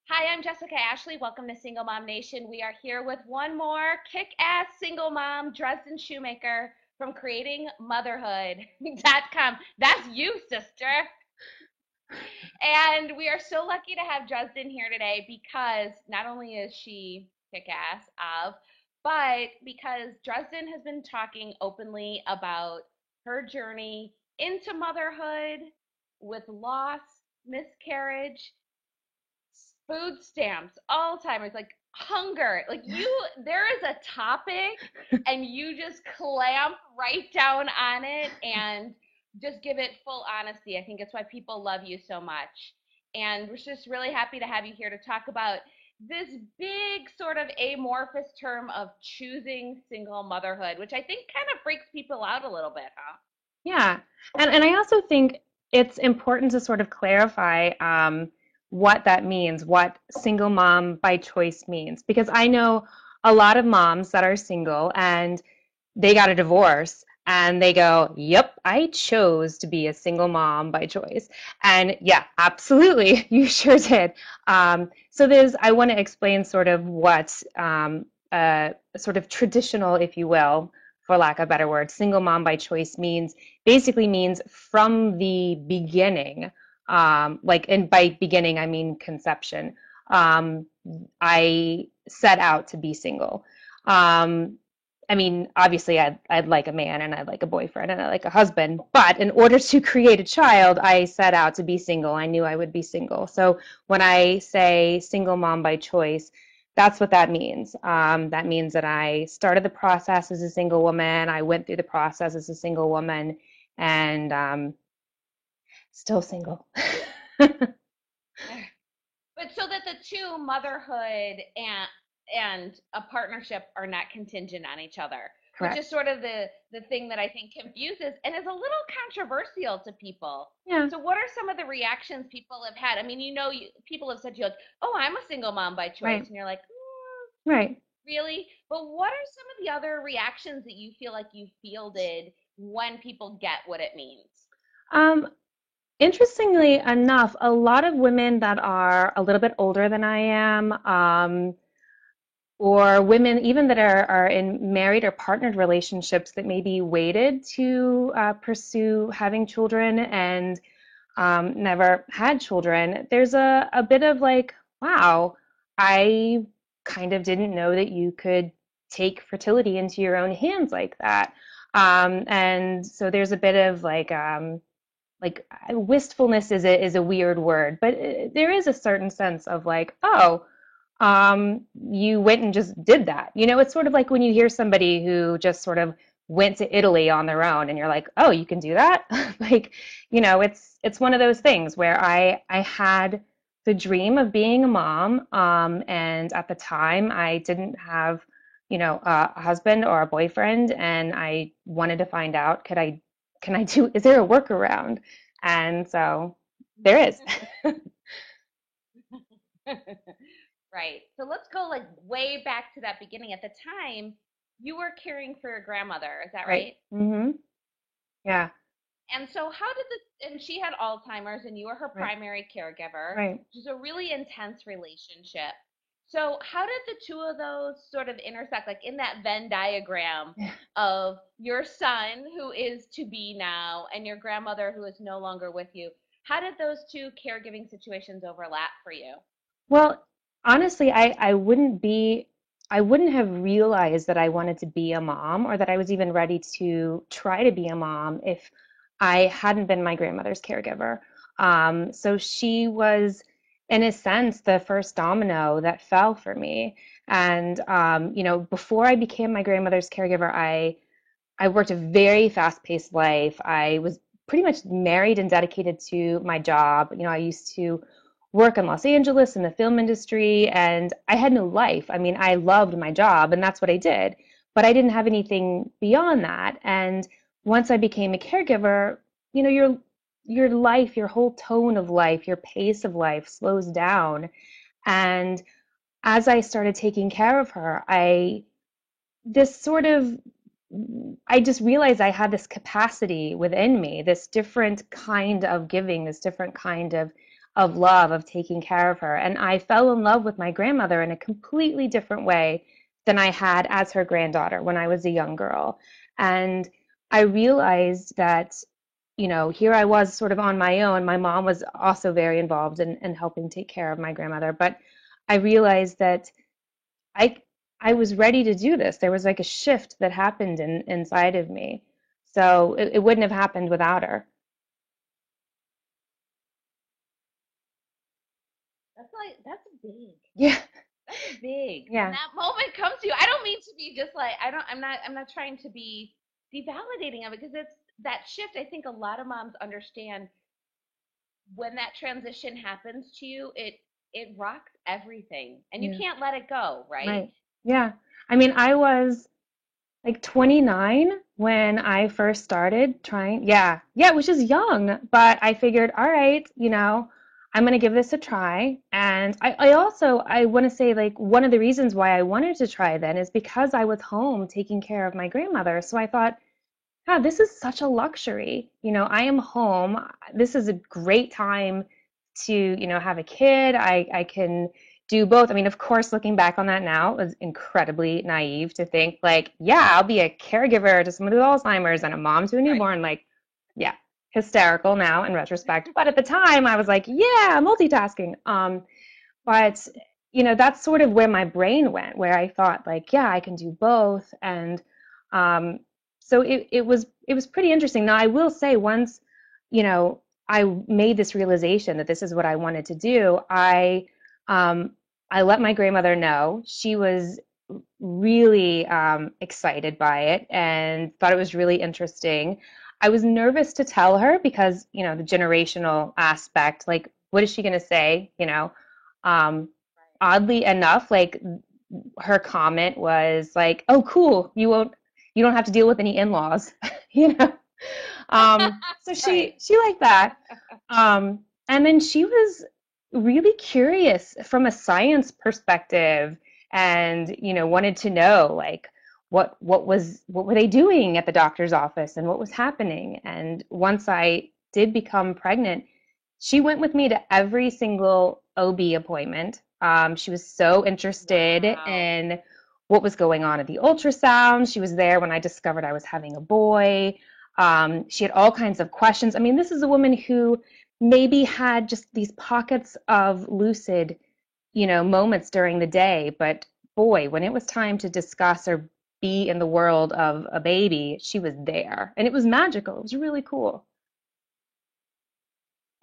Hi, I'm Jessica Ashley. Welcome to Single Mom Nation. We are here with one more kick-ass single mom, Dresden Shoemaker from creatingmotherhood.com. That's you, sister. And we are so lucky to have Dresden here today because not only is she kick-ass but because Dresden has been talking openly about her journey into motherhood with loss, miscarriage, food stamps, Alzheimer's, like hunger. Like there is a topic and you just clamp right down on it and just give it full honesty. I think it's why people love you so much. And we're just really happy to have you here to talk about this big sort of amorphous term of choosing single motherhood, which I think kind of freaks people out a little bit, huh? Yeah. And I also think it's important to sort of clarify what that means, what single mom by choice means. Because I know a lot of moms that are single and they got a divorce and they go, "Yep, I chose to be a single mom by choice." And yeah, absolutely, you sure did. I want to explain sort of what sort of traditional, if you will, for lack of a better word, single mom by choice means basically means from the beginning, and by beginning, I mean conception. Um, I set out to be single. Um, I mean, obviously, I'd like a man and I'd like a boyfriend and I like a husband. But in order to create a child, I set out to be single. I knew I would be single. So when I say single mom by choice, that's what that means. That means that I started the process as a single woman. I went through the process as a single woman, and still single. But so that the two, motherhood and a partnership, are not contingent on each other, which is Correct. sort of the thing that I think confuses and is a little controversial to people. Yeah. So what are some of the reactions people have had? I mean, people have said to you like, "Oh, I'm a single mom by choice," Right. and you're like, Right. "Really?" But what are some of the other reactions that you feel like you fielded when people get what it means? Um, Interestingly enough, a lot of women that are a little bit older than I am, or women even that are in married or partnered relationships that maybe waited to pursue having children and never had children, there's a bit of like, wow, I kind of didn't know that you could take fertility into your own hands like that. And so there's a bit of like wistfulness is a weird word, but there is a certain sense of like, oh, you went and just did that. You know, it's sort of like when you hear somebody who just sort of went to Italy on their own and you're like, "Oh, you can do that?" Like, it's one of those things where I had the dream of being a mom, and at the time I didn't have, a husband or a boyfriend, and I wanted to find out, is there a workaround? And so there is. Right. So let's go like way back to that beginning. At the time, you were caring for your grandmother, is that Right. right? Yeah. And so and she had Alzheimer's and you were her Right. primary caregiver, Right. which is a really intense relationship. So how did the two of those sort of intersect, like in that Venn diagram of your son who is to be now and your grandmother who is no longer with you? How did those two caregiving situations overlap for you? Well, honestly, I wouldn't have realized that I wanted to be a mom or that I was even ready to try to be a mom if I hadn't been my grandmother's caregiver. So she was, in a sense, the first domino that fell for me. And, before I became my grandmother's caregiver, I worked a very fast-paced life. I was pretty much married and dedicated to my job. I used to work in Los Angeles in the film industry, and I had no life. I mean, I loved my job, and that's what I did, but I didn't have anything beyond that. And once I became a caregiver, your life, your whole tone of life, your pace of life slows down. And as I started taking care of her, this sort of I just realized I had this capacity within me, this different kind of giving, this different kind of of love, of taking care of her. And I fell in love with my grandmother in a completely different way than I had as her granddaughter when I was a young girl. And I realized that, here I was sort of on my own. My mom was also very involved in helping take care of my grandmother, but I realized that I I was ready to do this. There was like a shift that happened inside of me. So it wouldn't have happened without her. That's big. Yeah. That's big. When Yeah. that moment comes to you, I don't mean to be just like I'm not trying to be devalidating of it because it's that shift. I think a lot of moms understand when that transition happens to you, it rocks everything and you Yeah. can't let it go, right? Right. Yeah. I mean, I was like 29 when I first started trying. Yeah. Yeah, which is young, but I figured, all right, I'm going to give this a try. And I want to say, like, one of the reasons why I wanted to try then is because I was home taking care of my grandmother. So I thought, God, this is such a luxury. I am home. This is a great time to, have a kid. I can do both. I mean, of course, looking back on that now, it was incredibly naive to think like, yeah, I'll be a caregiver to someone with Alzheimer's and a mom to a Right. newborn. Like, yeah, hysterical now in retrospect. But at the time, I was like, yeah, multitasking. But that's sort of where my brain went, where I thought like, yeah, I can do both. And um, so it was pretty interesting. Now I will say once, I made this realization that this is what I wanted to do, um, I let my grandmother know. She was really excited by it and thought it was really interesting. I was nervous to tell her because, the generational aspect, like, what is she going to say? Um, Oddly enough, like, her comment was like, "Oh, cool, you don't have to deal with any in-laws," you know. So Right. she liked that. And then she was really curious from a science perspective and, wanted to know like what were they doing at the doctor's office and what was happening. And once I did become pregnant, she went with me to every single OB appointment. She was so interested Wow. in what was going on at the ultrasound. She was there when I discovered I was having a boy. She had all kinds of questions. I mean, this is a woman who maybe had just these pockets of lucid, moments during the day, but boy, when it was time to discuss or be in the world of a baby, she was there. And it was magical. It was really cool.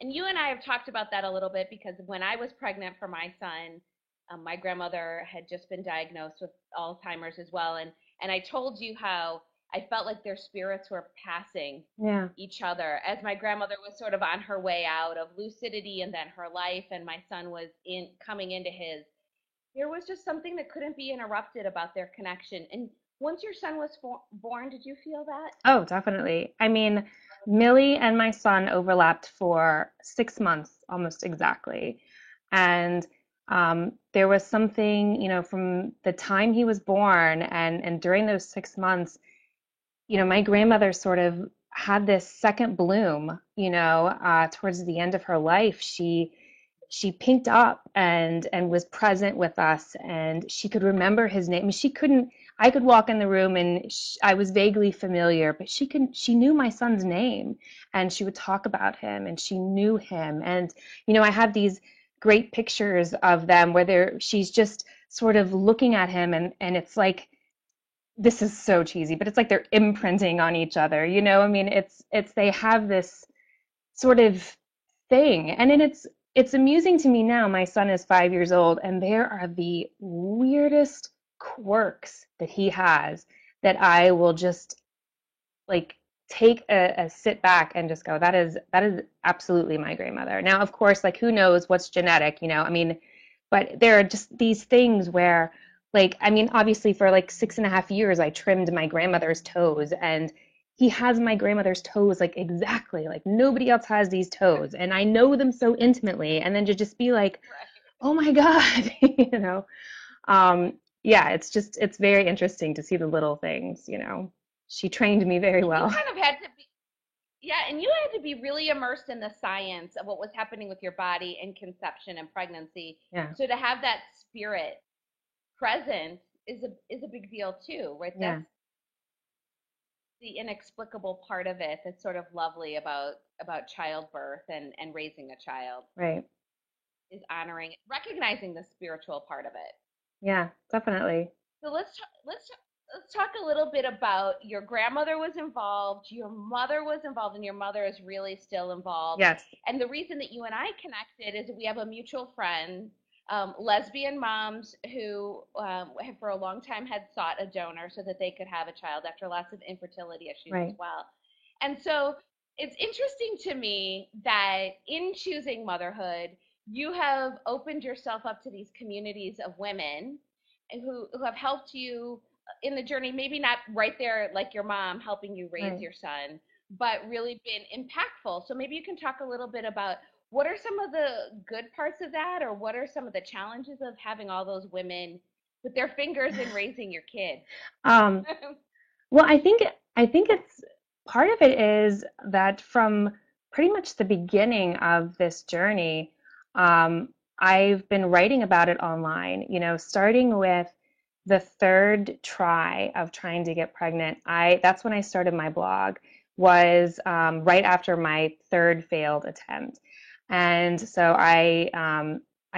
And you and I have talked about that a little bit because when I was pregnant for my son, my grandmother had just been diagnosed with Alzheimer's as well, and I told you how I felt like their spirits were passing Yeah. each other as my grandmother was sort of on her way out of lucidity and then her life, and my son was in coming into his. There was just something that couldn't be interrupted about their connection. And once your son was born, did you feel that? Oh, definitely. I mean, Millie and my son overlapped for 6 months almost exactly. And there was something, from the time he was born and during those 6 months, my grandmother sort of had this second bloom, towards the end of her life. She pinked up and was present with us, and she could remember his name. I mean, she couldn't. I could walk in the room and I was vaguely familiar, but she knew my son's name, and she would talk about him, and she knew him. And I have these great pictures of them where she's just sort of looking at him, and it's like, this is so cheesy, but it's like they're imprinting on each other. I mean, it's they have this sort of thing. And then it's amusing to me now. My son is 5 years old, and there are the weirdest quirks that he has that I will just like take a sit back and just go, that is absolutely my grandmother. Now, of course, like, who knows what's genetic, I mean, but there are just these things where, like, I mean, obviously for like 6.5 years I trimmed my grandmother's toes, and he has my grandmother's toes like exactly like nobody else has these toes, and I know them so intimately, and then to just be like, Right. oh my God, um, yeah, it's very interesting to see the little things. She trained me very And you well. kind of had to be. Yeah, and you had to be really immersed in the science of what was happening with your body in conception and pregnancy. Yeah, So to have that spirit present is a big deal too, right? yeah, That's the inexplicable part of it that's sort of lovely about childbirth and raising a child right. is honoring, recognizing the spiritual part of it. Yeah, definitely. So let's talk a little bit about your grandmother was involved, your mother was involved, and your mother is really still involved. Yes, And the reason that you and I connected is that we have a mutual friend, lesbian moms who have for a long time had sought a donor so that they could have a child after lots of infertility issues as right. well. And so it's interesting to me that in choosing motherhood, you have opened yourself up to these communities of women who have helped you in the journey, maybe not right there like your mom helping you raise Right. your son, but really been impactful. So maybe you can talk a little bit about what are some of the good parts of that, or what are some of the challenges of having all those women with their fingers in raising your kid? Um, well, I think it's part of it is that from pretty much the beginning of this journey, um, I've been writing about it online, starting with the third try of trying to get pregnant. That's when I started my blog, was right after my third failed attempt. And so I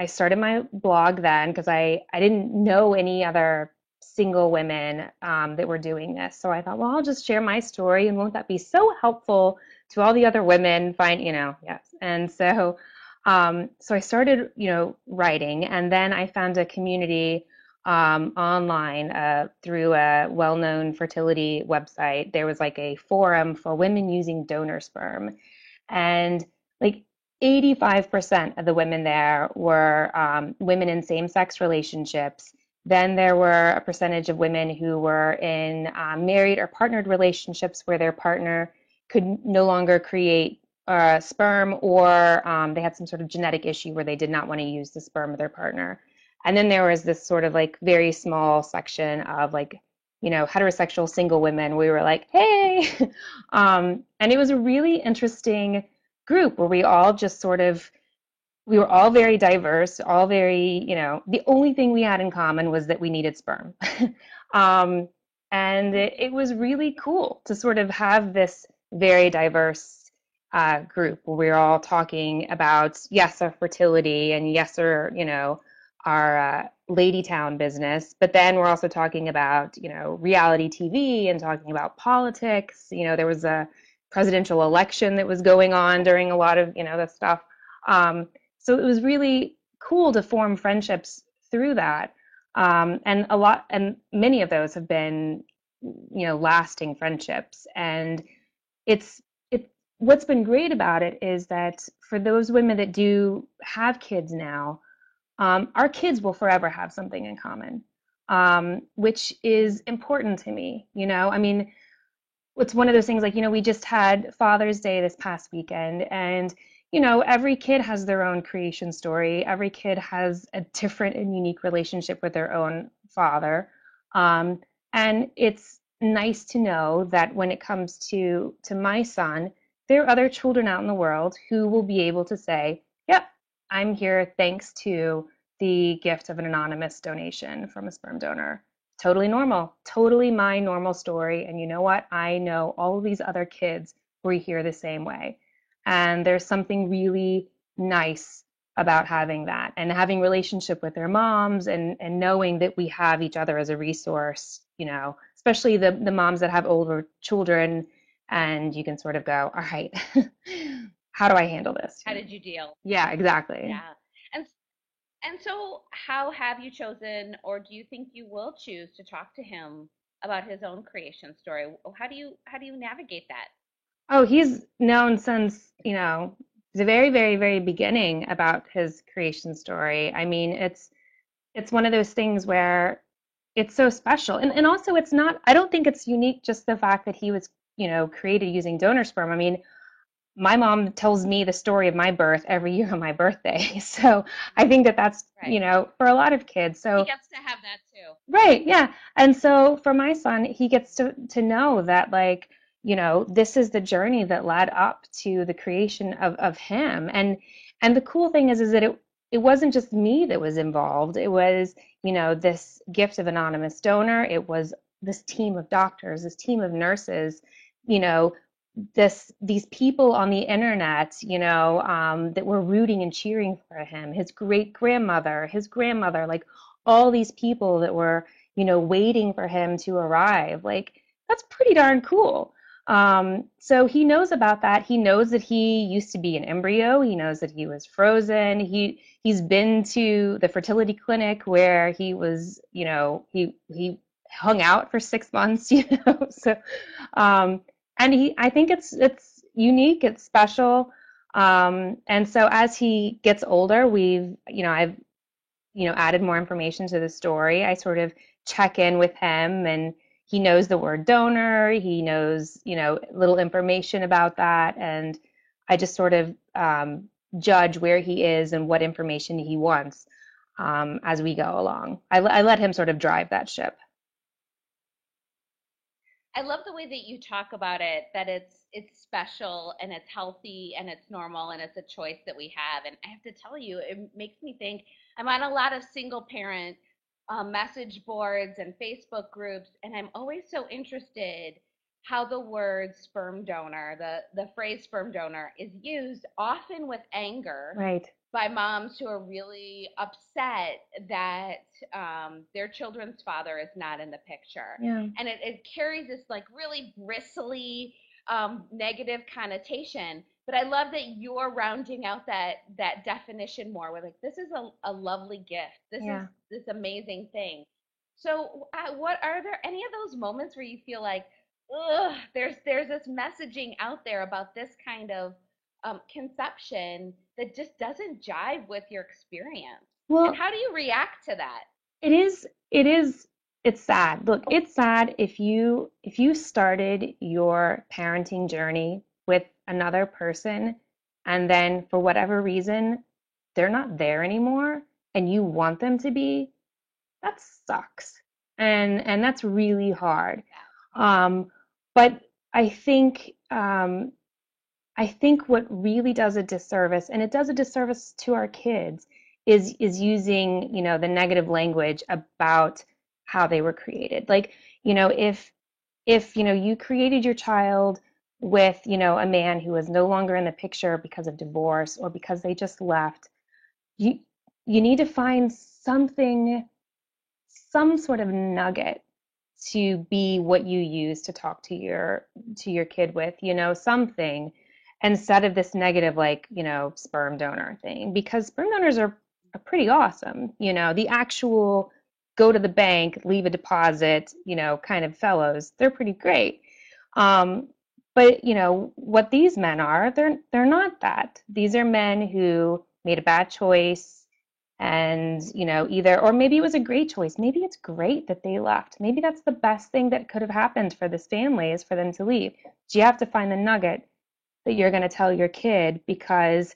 started my blog then because I didn't know any other single women that were doing this. So I thought, well, I'll just share my story, and won't that be so helpful to all the other women? Yes. And so I started, writing, and then I found a community online through a well-known fertility website. There was like a forum for women using donor sperm, and like 85% of the women there were women in same-sex relationships. Then there were a percentage of women who were in married or partnered relationships where their partner could no longer create sperm, or they had some sort of genetic issue where they did not want to use the sperm of their partner. And then there was this sort of like very small section of like, heterosexual single women. We were like, hey, and it was a really interesting group where we were all very diverse, all very, the only thing we had in common was that we needed sperm. um, and it was really cool to sort of have this very diverse group where we were all talking about, yes, our fertility, and yes, our Lady Town business, but then we're also talking about, reality TV and talking about politics. There was a presidential election that was going on during a lot of, this stuff. So it was really cool to form friendships through that. And many of those have been, lasting friendships. And it's it what's been great about it is that for those women that do have kids now, our kids will forever have something in common, which is important to me. I mean, it's one of those things like, we just had Father's Day this past weekend, and, every kid has their own creation story. Every kid has a different and unique relationship with their own father. Um, and it's nice to know that when it comes to my son, there are other children out in the world who will be able to say, yep, I'm here thanks to the gift of an anonymous donation from a sperm donor. Totally normal, totally my normal story. And you know what? I know all of these other kids were here the same way. And there's something really nice about having that and having relationship with their moms, and knowing that we have each other as a resource, especially the moms that have older children, and you can sort of go, all right, how do I handle this? How did you deal? Yeah, exactly. Yeah. And and so how have you chosen, or do you think you will choose to talk to him about his own creation story? How do you navigate that? Oh, he's known since, the very, very, very beginning about his creation story. I mean, it's one of those things where it's so special. And also it's not, I don't think it's unique just the fact that he was, created using donor sperm. I mean, my mom tells me the story of my birth every year on my birthday. So I think that that's, Right. for a lot of kids. He So gets to have that too. right, yeah. And so for my son, he gets to know that, like, this is the journey that led up to the creation of him. And the cool thing is that it wasn't just me that was involved. It was, this gift of anonymous donor. It was this team of doctors, this team of nurses, you know, these people on the internet, that were rooting and cheering for him, his great grandmother, his grandmother, like all these people that were, waiting for him to arrive. Like, that's pretty darn cool. So he knows about that. He knows that he used to be an embryo. He knows that he was frozen. He's been to the fertility clinic where he was, he hung out for 6 months, So, um, and I think it's unique, it's special. And so as he gets older, I've added more information to the story. I sort of check in with him, and he knows the word donor. He knows, little information about that. And I just sort of judge where he is and what information he wants as we go along. I let him sort of drive that ship. I love the way that you talk about it, that it's special and it's healthy and it's normal and it's a choice that we have. And I have to tell you, it makes me think I'm on a lot of single parent message boards and Facebook groups, and I'm always so interested how the word sperm donor, the phrase sperm donor, is used often with anger Right. by moms who are really upset that their children's father is not in the picture. Yeah. And it carries this like really bristly negative connotation. But I love that you're rounding out that definition more. We're like, this is a lovely gift. This is Yeah. this amazing thing. So, what are there any of those moments where you feel like, ugh, there's this messaging out there about this kind of conception that just doesn't jive with your experience? And Well, how do you react to that? it's sad. Look, it's sad if you started your parenting journey with another person and then for whatever reason they're not there anymore and you want them to be, that sucks. And that's really hard. Um, but I think I think what really does a disservice, and it does a disservice to our kids, is using, the negative language about how they were created. Like, if you created your child with, a man who is no longer in the picture because of divorce or because they just left, you you need to find something, some sort of nugget to be what you use to talk to your kid with, something instead of this negative, like, sperm donor thing, because sperm donors are pretty awesome, the actual go to the bank, leave a deposit, kind of fellows, they're pretty great. um, but what these men are, they're not that. These are men who made a bad choice, and either, or maybe it was a great choice, maybe it's great that they left, maybe that's the best thing that could have happened for this family, is for them to leave. So you have to find the nugget that you're going to tell your kid, because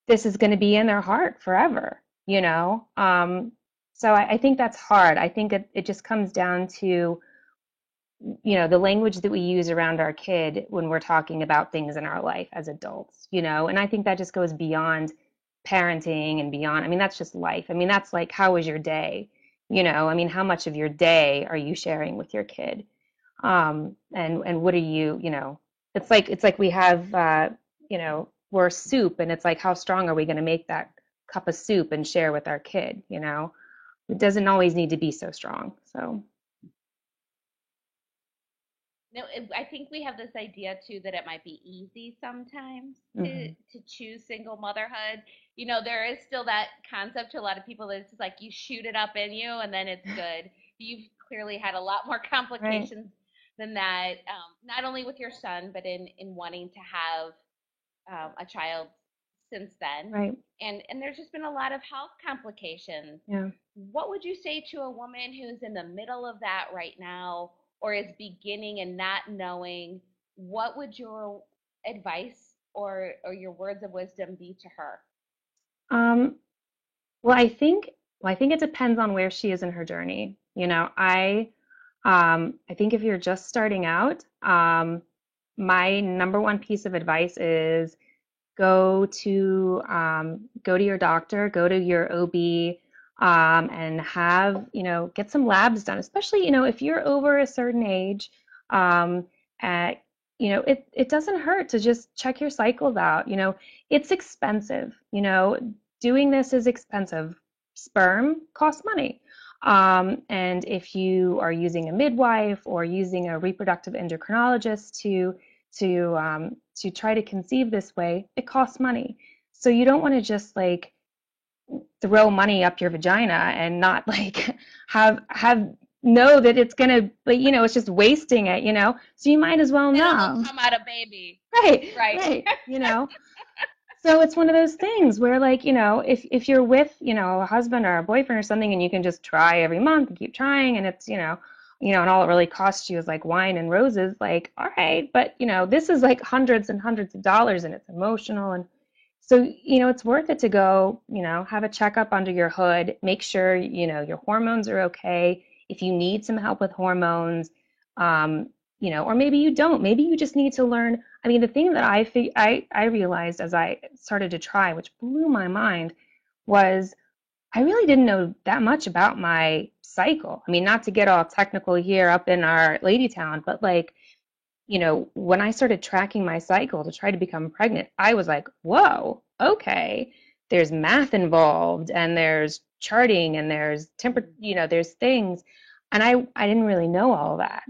this is going to be in their heart forever, so I think that's hard. I think it just comes down to, the language that we use around our kid when we're talking about things in our life as adults, and I think that just goes beyond parenting and beyond. I mean, that's just life. I mean, that's like, how was your day? I mean, how much of your day are you sharing with your kid? And what are it's like we have, we're soup, and it's like, how strong are we going to make that cup of soup and share with our kid? It doesn't always need to be so strong. So, No, I think we have this idea too that it might be easy sometimes mhm. to choose single motherhood. There is still that concept to a lot of people that it's just like you shoot it up in you and then it's good. You've clearly had a lot more Right, complications than that, not only with your son, but in wanting to have a child since then. right, And there's just been a lot of health complications. yeah. What would you say to a woman who's in the middle of that right now or is beginning and not knowing? What would your advice or your words of wisdom be to her? Um, well, I think it depends on where she is in her journey. I think if you're just starting out, my number one piece of advice is go to your doctor, go to your OB, and have, get some labs done, especially, if you're over a certain age. Um, at, it doesn't hurt to just check your cycles out. It's expensive. Doing this is expensive. Sperm costs money. And if you are using a midwife or using a reproductive endocrinologist to try to conceive this way, it costs money. So you don't want to just like throw money up your vagina and not like have know that it's gonna, like, it's just wasting it. So you might as well Then it will know. come out a baby. Right, Right. right. So it's one of those things where, like, if you're with, a husband or a boyfriend or something, and you can just try every month and keep trying, and it's, and all it really costs you is like wine and roses, like, all right, but this is like hundreds and hundreds of dollars, and it's emotional. And so, it's worth it to go, have a checkup under your hood, make sure, your hormones are okay. If you need some help with hormones, or maybe you don't, maybe you just need to learn. I mean, the thing that I realized as I started to try, which blew my mind, was I really didn't know that much about my cycle. I mean, not to get all technical here up in our lady town, but like, when I started tracking my cycle to try to become pregnant, I was like, whoa, okay, there's math involved, and there's charting, and there's there's things. And I didn't really know all that.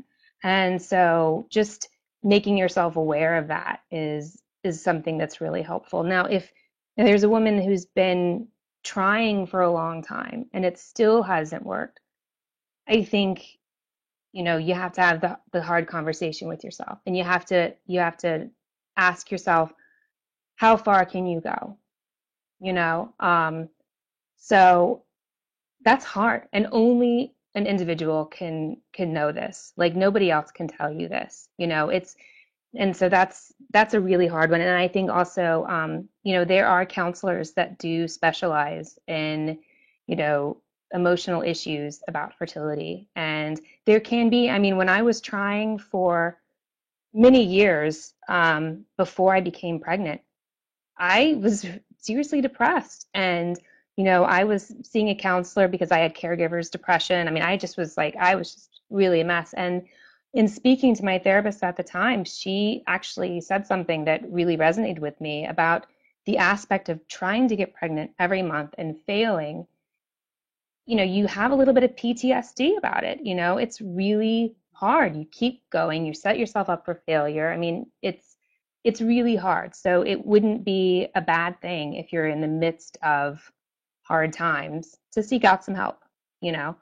And so just making yourself aware of that is something that's really helpful. Now, if there's a woman who's been trying for a long time and it still hasn't worked, I think, you have to have the hard conversation with yourself, and you have to ask yourself, how far can you go? you know um so that's hard, and only an individual can know this. Like, nobody else can tell you this. It's And so that's a really hard one. And I think also, there are counselors that do specialize in, you know, emotional issues about fertility. And there can be, I mean, when I was trying for many years, before I became pregnant, I was seriously depressed. And, I was seeing a counselor because I had caregivers depression. I mean, I was just really a mess. And in speaking to my therapist at the time, she actually said something that really resonated with me about the aspect of trying to get pregnant every month and failing. You have a little bit of PTSD about it. It's really hard. You keep going, you set yourself up for failure. I mean, it's really hard. So it wouldn't be a bad thing if you're in the midst of hard times to seek out some help, you know?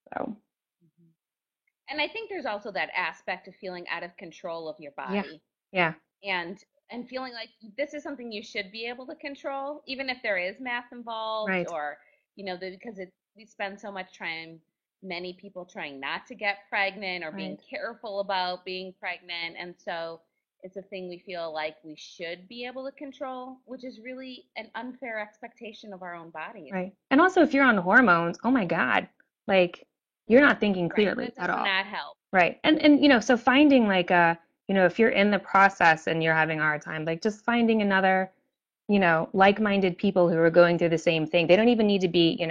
So, Mhm. And I think there's also that aspect of feeling out of control of your yeah, body yeah, and feeling like this is something you should be able to control, even if there is math involved, right, or because we spend so much time, many people trying not to get pregnant or being right. careful about being pregnant, and so it's a thing we feel like we should be able to control, which is really an unfair expectation of our own bodies. Right. And also, if you're on hormones, oh my God, like, you're not thinking Right, clearly that at does all. not help. Right. And so finding like if you're in the process and you're having a hard time, like, just finding another, like-minded people who are going through the same thing. They don't even need to be,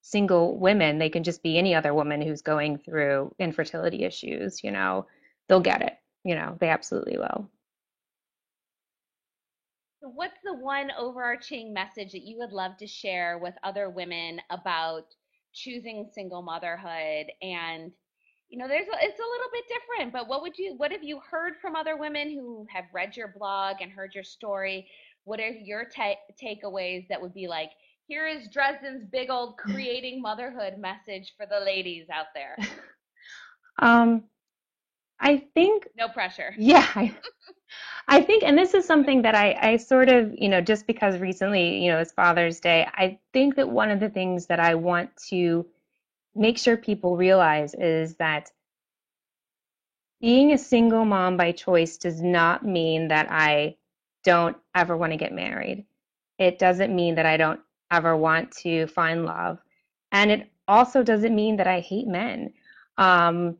single women. They can just be any other woman who's going through infertility issues. They'll get it. They absolutely will. So what's the one overarching message that you would love to share with other women about choosing single motherhood? And it's a little bit different, but what have you heard from other women who have read your blog and heard your story? What are your takeaways that would be like, here is Dresden's big old creating motherhood message for the ladies out there? Um, I think, No pressure. yeah, I think, and this is something that I sort of, just because recently, it's Father's Day, I think that one of the things that I want to make sure people realize is that being a single mom by choice does not mean that I don't ever want to get married. It doesn't mean that I don't ever want to find love. And it also doesn't mean that I hate men. Um,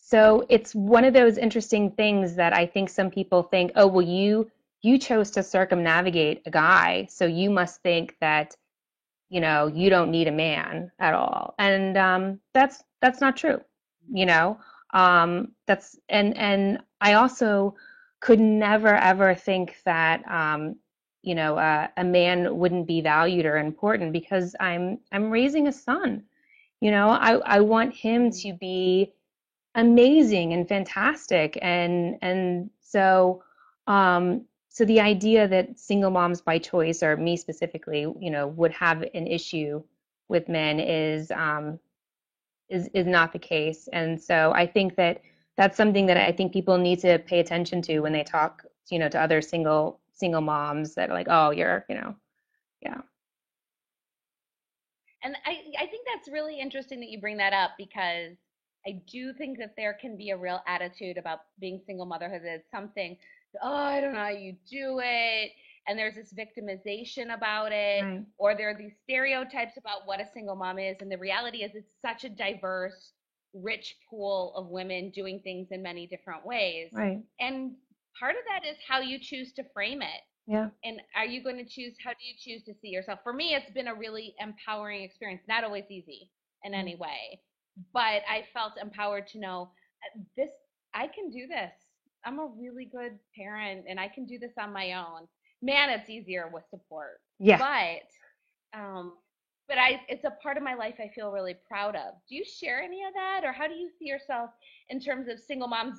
So it's one of those interesting things that I think some people think, oh, well, you chose to circumnavigate a guy, so you must think that, you don't need a man at all. And that's not true, you know. That's and I also could never ever think that a man wouldn't be valued or important because I'm raising a son. I want him Mhm. to be amazing and fantastic, and so the idea that single moms by choice, or me specifically, would have an issue with men is not the case. And so I think that that's something that I think people need to pay attention to when they talk, to other single moms that are like, oh, yeah. And I think that's really interesting that you bring that up because I do think that there can be a real attitude about being single motherhood. It's something, oh, I don't know how you do it. And there's this victimization about it, Right, or there are these stereotypes about what a single mom is. And the reality is, it's such a diverse, rich pool of women doing things in many different ways. right, And part of that is how you choose to frame it. yeah, And are you going to choose, how do you choose to see yourself? For me, it's been a really empowering experience, not always easy in right. any way, but I felt empowered to know this, I can do this. I'm a really good parent and I can do this on my own. Man, it's easier with support. Yeah. But um it's a part of my life I feel really proud of. Do you share any of that, or how do you see yourself in terms of single moms,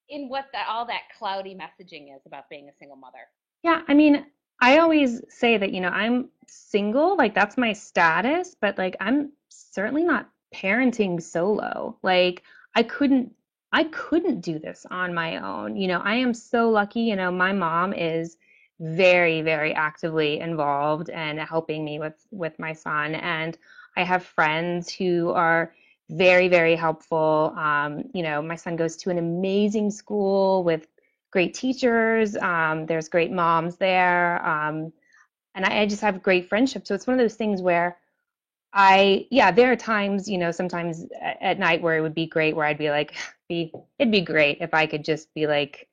in what all that cloudy messaging is about being a single mother? Yeah, I mean, I always say that, I'm single, like that's my status, but like I'm certainly not parenting solo. Like I couldn't I couldn't do this on my own. I am so lucky, my mom is very, very actively involved and helping me with my son. And I have friends who are very, very helpful. My son goes to an amazing school with great teachers. There's great moms there. And I just have great friendships. So it's one of those things where yeah, there are times, sometimes at night where it would be great, where I'd be like, it'd be great if I could just be like,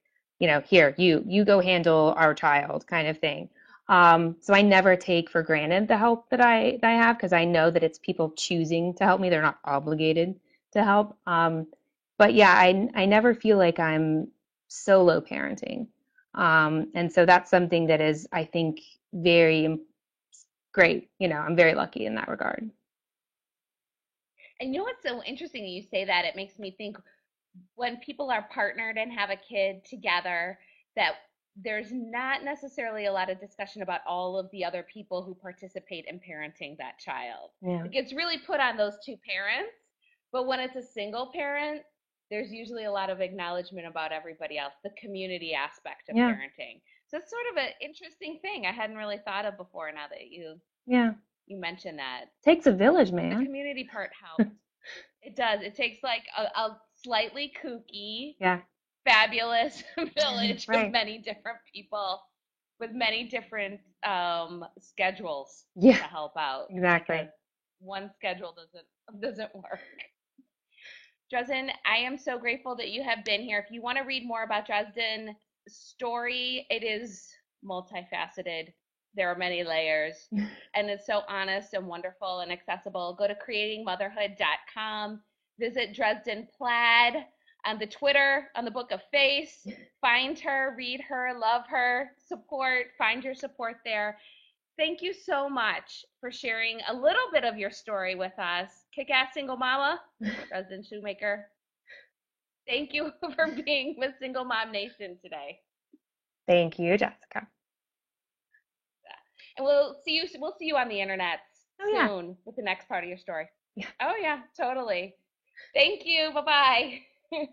here, you go handle our child kind of thing. So I never take for granted the help that I have, because I know that it's people choosing to help me. They're not obligated to help. But yeah, I never feel like I'm solo parenting. And so that's something that is, I think, very great. I'm very lucky in that regard. And you know what's so interesting that you say that? It makes me think, when people are partnered and have a kid together, that there's not necessarily a lot of discussion about all of the other people who participate in parenting that child. Yeah. It gets really put on those two parents, but when it's a single parent, there's usually a lot of acknowledgement about everybody else, the community aspect of Yeah. parenting. So it's sort of an interesting thing I hadn't really thought of before, now that Yeah. you mentioned that. Takes a village, The man. community part helps. It does. It takes like a slightly kooky, Yeah. fabulous village of Right. many different people with many different schedules Yeah, to help out, because exactly. one schedule doesn't work. Dresden, I am so grateful that you have been here. If you want to read more about Dresden's story, it is multifaceted. There are many layers, and it's so honest and wonderful and accessible. Go to creatingmotherhood.com, visit Dresden Plaid on the Twitter, on the Book of Face. Find her, read her, love her, support, find your support there. Thank you so much for sharing a little bit of your story with us. Kick ass single mama, Dresden Shoemaker. Thank you for being with Single Mom Nation today. Thank you, Jessica. And we'll see you on the internet Oh yeah. soon with the next part of your story. Yeah. Oh yeah, totally. Thank you. Bye-bye.